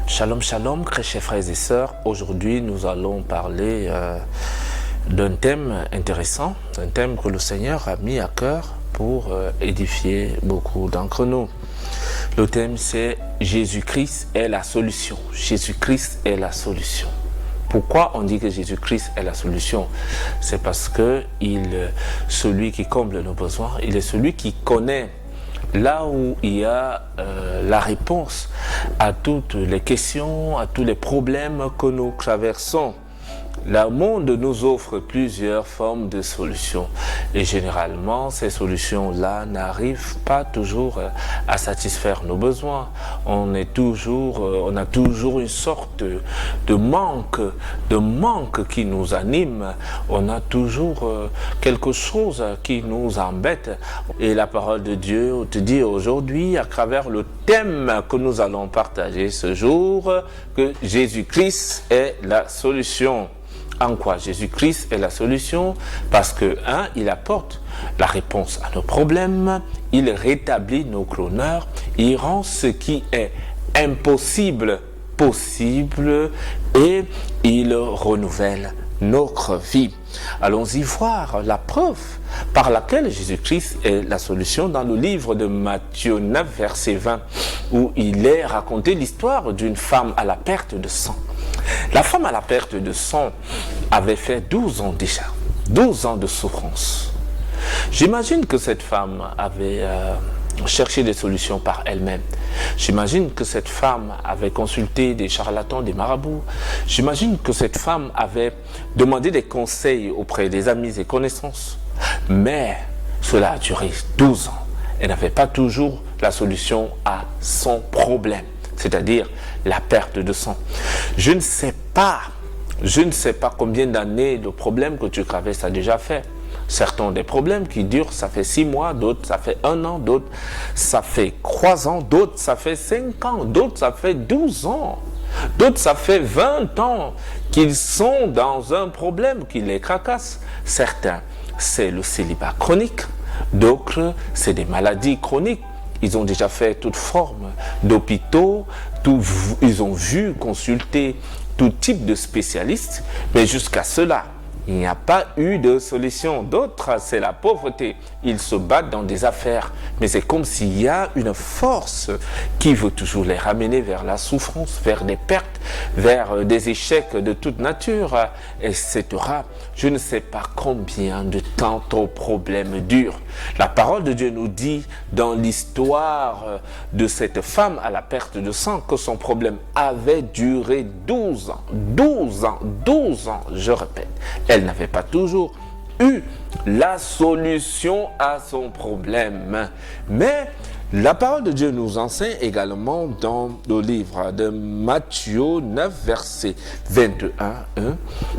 Shalom, shalom, chers frères et sœurs. Aujourd'hui, nous allons parler d'un thème intéressant, un thème que le Seigneur a mis à cœur pour édifier beaucoup d'entre nous. Le thème, c'est Jésus-Christ est la solution. Jésus-Christ est la solution. Pourquoi on dit que Jésus-Christ est la solution? C'est parce que celui qui comble nos besoins, il est celui qui connaît là où il y a la réponse à toutes les questions, à tous les problèmes que nous traversons. Le monde nous offre plusieurs formes de solutions et généralement ces solutions-là n'arrivent pas toujours à satisfaire nos besoins. On a toujours une sorte de manque qui nous anime. On a toujours quelque chose qui nous embête. Et la parole de Dieu te dit aujourd'hui, à travers le thème que nous allons partager ce jour, que Jésus-Christ est la solution. En quoi Jésus-Christ est la solution? Parce que, il apporte la réponse à nos problèmes, il rétablit nos honneurs, il rend ce qui est impossible possible et il renouvelle notre vie. Allons-y voir la preuve par laquelle Jésus-Christ est la solution dans le livre de Matthieu 9, verset 20, où il est raconté l'histoire d'une femme à la perte de sang. La femme à la perte de sang avait fait 12 ans déjà, 12 ans de souffrance. J'imagine que cette femme avait cherché des solutions par elle-même. J'imagine que cette femme avait consulté des charlatans, des marabouts. J'imagine que cette femme avait demandé des conseils auprès des amis et connaissances. Mais cela a duré 12 ans. Elle n'avait pas toujours la solution à son problème, c'est-à-dire la perte de sang. Je ne sais pas combien d'années le problème que tu traverses a déjà fait. Certains ont des problèmes qui durent, ça fait 6 mois, d'autres ça fait 1 an, d'autres ça fait 3 ans, d'autres ça fait 5 ans, d'autres ça fait 12 ans, d'autres ça fait 20 ans qu'ils sont dans un problème qui les tracasse. Certains, c'est le célibat chronique, d'autres, c'est des maladies chroniques. Ils ont déjà fait toute forme d'hôpitaux, ils ont vu, consulté tout type de spécialistes, mais jusqu'à cela, il n'y a pas eu de solution. D'autres, c'est la pauvreté. Ils se battent dans des affaires, mais c'est comme s'il y a une force qui veut toujours les ramener vers la souffrance, vers des pertes, vers des échecs de toute nature, etc. Je ne sais pas combien de temps ton problème dure. La parole de Dieu nous dit dans l'histoire de cette femme à la perte de sang que son problème avait duré 12 ans. 12 ans, 12 ans, je répète. Elle n'avait pas toujours eu la solution à son problème. Mais la parole de Dieu nous enseigne également dans le livre de Matthieu 9, verset 21,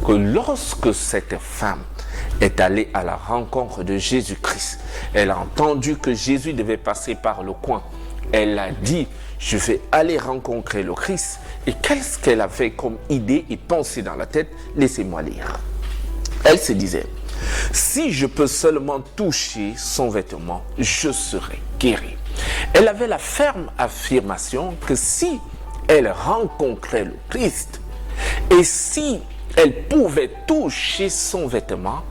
que lorsque cette femme est allée à la rencontre de Jésus-Christ, elle a entendu que Jésus devait passer par le coin. Elle a dit, je vais aller rencontrer le Christ. Et qu'est-ce qu'elle avait comme idée et pensée dans la tête? Laissez-moi lire. Elle se disait, si je peux seulement toucher son vêtement, je serai guérie. Elle avait la ferme affirmation que si elle rencontrait le Christ et si elle pouvait toucher son vêtement,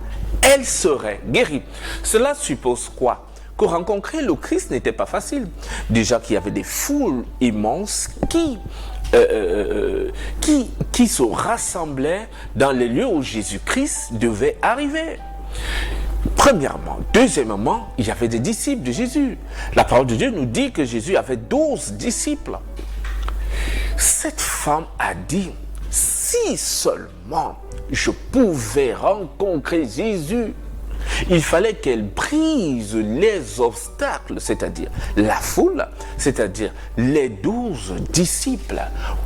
elle serait guérie. Cela suppose quoi? Que rencontrer le Christ n'était pas facile. Déjà qu'il y avait des foules immenses qui se rassemblaient dans les lieux où Jésus-Christ devait arriver. Premièrement. Deuxièmement, il y avait des disciples de Jésus. La parole de Dieu nous dit que Jésus avait 12 disciples. Cette femme a dit, si seulement je pouvais rencontrer Jésus, il fallait qu'elle brise les obstacles, c'est-à-dire la foule, c'est-à-dire les 12 disciples,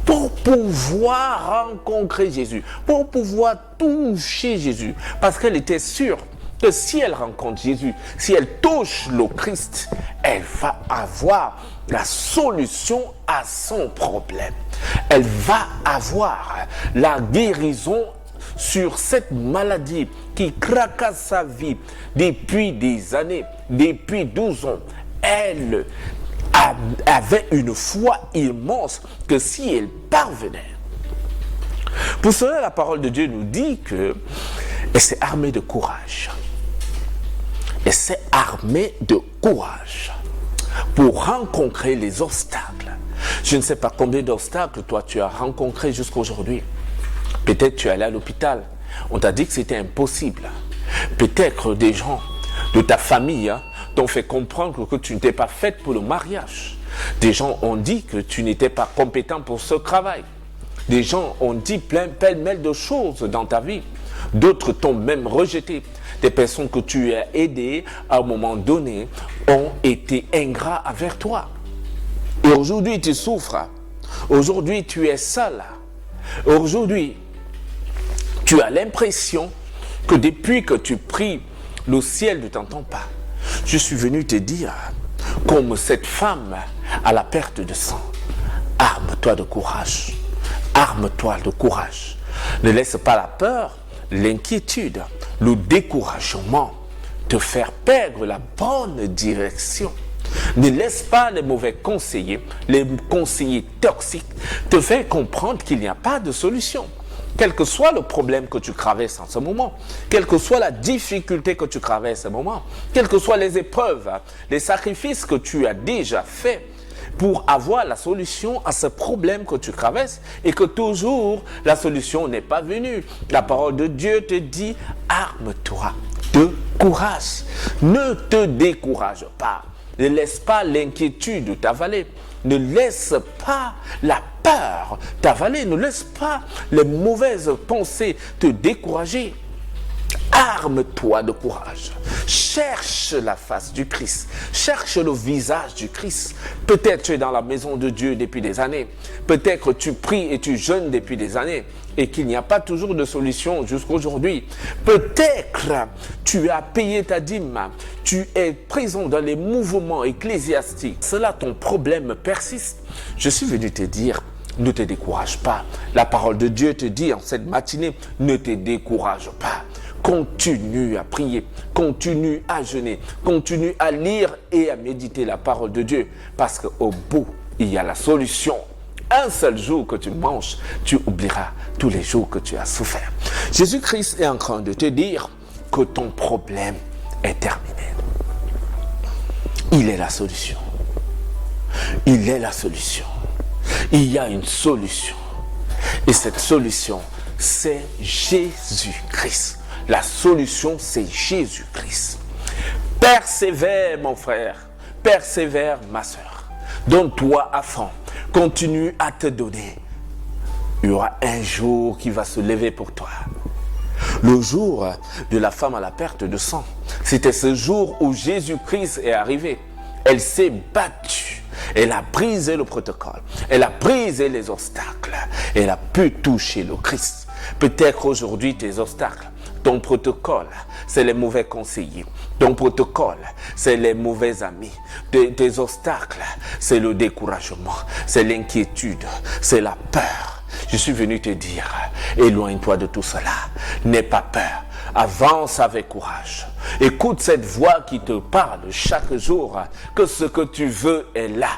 pour pouvoir rencontrer Jésus, pour pouvoir toucher Jésus. Parce qu'elle était sûre que si elle rencontre Jésus, si elle touche le Christ, elle va avoir la solution à son problème. Elle va avoir la guérison sur cette maladie qui craquasse sa vie depuis des années, depuis 12 ans. Elle avait une foi immense que si elle parvenait. Pour cela, la parole de Dieu nous dit qu'elle s'est armée de courage. Elle s'est armée de courage pour rencontrer les obstacles. Je ne sais pas combien d'obstacles toi tu as rencontrés jusqu'à aujourd'hui. Peut-être tu es allé à l'hôpital. On t'a dit que c'était impossible. Peut-être des gens de ta famille t'ont fait comprendre que tu n'étais pas faite pour le mariage. Des gens ont dit que tu n'étais pas compétent pour ce travail. Des gens ont dit pêle-mêle de choses dans ta vie. D'autres t'ont même rejeté. Des personnes que tu as aidées à un moment donné ont été ingrats envers toi. Et aujourd'hui, tu souffres. Aujourd'hui, tu es seul. Aujourd'hui, tu as l'impression que depuis que tu pries, le ciel ne t'entend pas. Je suis venu te dire, comme cette femme à la perte de sang, arme-toi de courage. Arme-toi de courage. Ne laisse pas la peur, l'inquiétude, le découragement te faire perdre la bonne direction. Ne laisse pas les mauvais conseillers, les conseillers toxiques, te faire comprendre qu'il n'y a pas de solution. Quel que soit le problème que tu traverses en ce moment, quelle que soit la difficulté que tu traverses en ce moment, quelles que soient les épreuves, les sacrifices que tu as déjà faits pour avoir la solution à ce problème que tu traverses et que toujours la solution n'est pas venue. La parole de Dieu te dit, arme-toi de courage. Ne te décourage pas. Ne laisse pas l'inquiétude t'avaler. Ne laisse pas la peur t'avaler. Ne laisse pas les mauvaises pensées te décourager. Arme-toi de courage. Cherche la face du Christ. Cherche le visage du Christ. Peut-être tu es dans la maison de Dieu depuis des années. Peut-être tu pries et tu jeûnes depuis des années et qu'il n'y a pas toujours de solution jusqu'à aujourd'hui. Peut-être tu as payé ta dîme. Tu es présent dans les mouvements ecclésiastiques. Cela, ton problème persiste. Je suis venu te dire, ne te décourage pas. La parole de Dieu te dit en cette matinée, ne te décourage pas. Continue à prier, continue à jeûner, continue à lire et à méditer la parole de Dieu. Parce qu'au bout, il y a la solution. Un seul jour que tu manges, tu oublieras tous les jours que tu as souffert. Jésus-Christ est en train de te dire que ton problème est terminé. Il est la solution. Il est la solution. Il y a une solution. Et cette solution, c'est Jésus-Christ. La solution, c'est Jésus-Christ. Persévère, mon frère. Persévère, ma soeur. Donne-toi à fond. Continue à te donner. Il y aura un jour qui va se lever pour toi. Le jour de la femme à la perte de sang, c'était ce jour où Jésus-Christ est arrivé. Elle s'est battue. Elle a brisé le protocole. Elle a brisé les obstacles. Elle a pu toucher le Christ. Peut-être aujourd'hui tes obstacles. Ton protocole, c'est les mauvais conseillers. Ton protocole, c'est les mauvais amis. Tes obstacles, c'est le découragement, c'est l'inquiétude, c'est la peur. Je suis venu te dire, éloigne-toi de tout cela. N'aie pas peur. Avance avec courage. Écoute cette voix qui te parle chaque jour que ce que tu veux est là.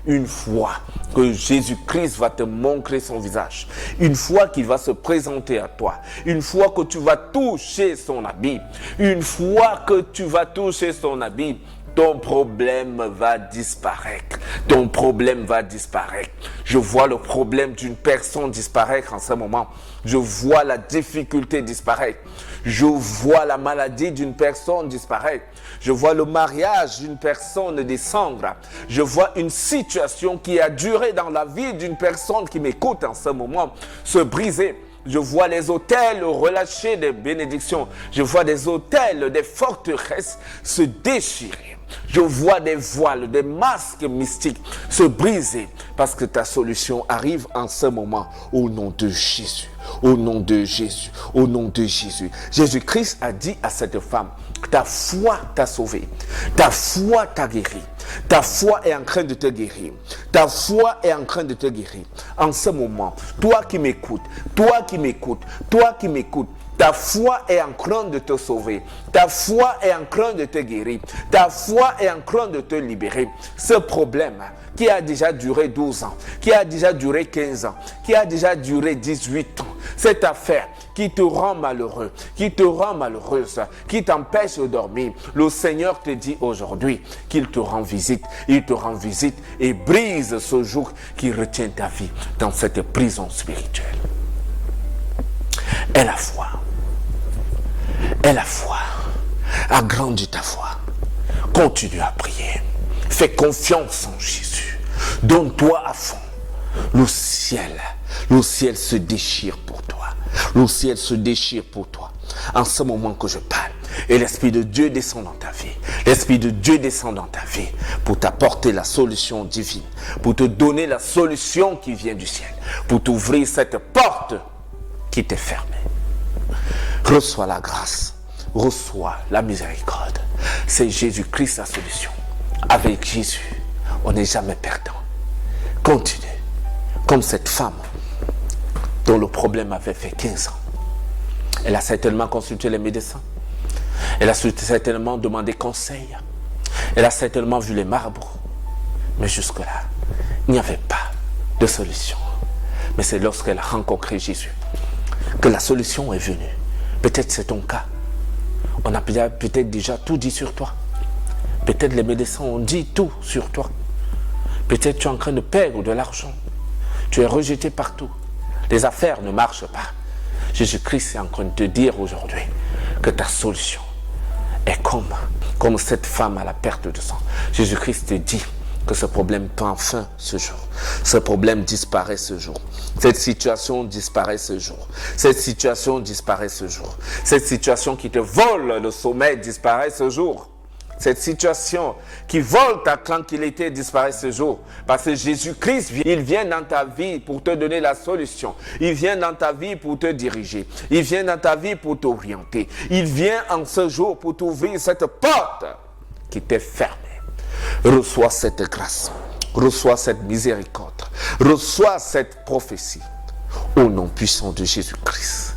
Une fois que Jésus-Christ va te montrer son visage, une fois qu'il va se présenter à toi, une fois que tu vas toucher son habit, une fois que tu vas toucher son habit, ton problème va disparaître. Ton problème va disparaître. Je vois le problème d'une personne disparaître en ce moment. Je vois la difficulté disparaître. Je vois la maladie d'une personne disparaître. Je vois le mariage d'une personne descendre. Je vois une situation qui a duré dans la vie d'une personne qui m'écoute en ce moment se briser. Je vois les autels relâcher des bénédictions. Je vois des autels, des forteresses se déchirer. Je vois des voiles, des masques mystiques se briser parce que ta solution arrive en ce moment au nom de Jésus. Au nom de Jésus. Au nom de Jésus. Jésus-Christ a dit à cette femme, ta foi t'a sauvé. Ta foi t'a guéri. Ta foi est en train de te guérir. Ta foi est en train de te guérir. En ce moment, toi qui m'écoutes, toi qui m'écoutes, toi qui m'écoutes, Ta foi est en train de te sauver. Ta foi est en train de te guérir. Ta foi est en train de te libérer. Ce problème qui a déjà duré 12 ans, qui a déjà duré 15 ans, qui a déjà duré 18 ans, cette affaire qui te rend malheureux, qui te rend malheureuse, qui t'empêche de dormir, le Seigneur te dit aujourd'hui qu'il te rend visite. Il te rend visite et brise ce joug qui retient ta vie dans cette prison spirituelle. Aie la foi. Aie la foi. Agrandis ta foi. Continue à prier. Fais confiance en Jésus. Donne-toi à fond. Le ciel se déchire pour toi. Le ciel se déchire pour toi. En ce moment que je parle, et l'Esprit de Dieu descend dans ta vie. L'Esprit de Dieu descend dans ta vie pour t'apporter la solution divine, pour te donner la solution qui vient du ciel, pour t'ouvrir cette porte qui t'est fermée. Reçois la grâce, reçois la miséricorde. C'est Jésus-Christ la solution. Avec Jésus, on n'est jamais perdant. Continue, comme cette femme dont le problème avait fait 15 ans. Elle a certainement consulté les médecins. Elle a certainement demandé conseil. Elle a certainement vu les marbres. Mais jusque-là, il n'y avait pas de solution. Mais c'est lorsqu'elle a rencontré Jésus que la solution est venue. Peut-être c'est ton cas. On a peut-être déjà tout dit sur toi. Peut-être les médecins ont dit tout sur toi. Peut-être tu es en train de perdre de l'argent. Tu es rejeté partout. Les affaires ne marchent pas. Jésus-Christ est en train de te dire aujourd'hui que ta solution est comme cette femme à la perte de sang. Jésus-Christ te dit que ce problème prend fin ce jour. Ce problème disparaît ce jour. Cette situation disparaît ce jour. Cette situation disparaît ce jour. Cette situation qui te vole le sommeil disparaît ce jour. Cette situation qui vole ta tranquillité disparaît ce jour. Parce que Jésus-Christ, il vient dans ta vie pour te donner la solution. Il vient dans ta vie pour te diriger. Il vient dans ta vie pour t'orienter. Il vient en ce jour pour t'ouvrir cette porte qui t'est fermée. Reçois cette grâce. Reçois cette miséricorde. Reçois cette prophétie. Au nom puissant de Jésus-Christ.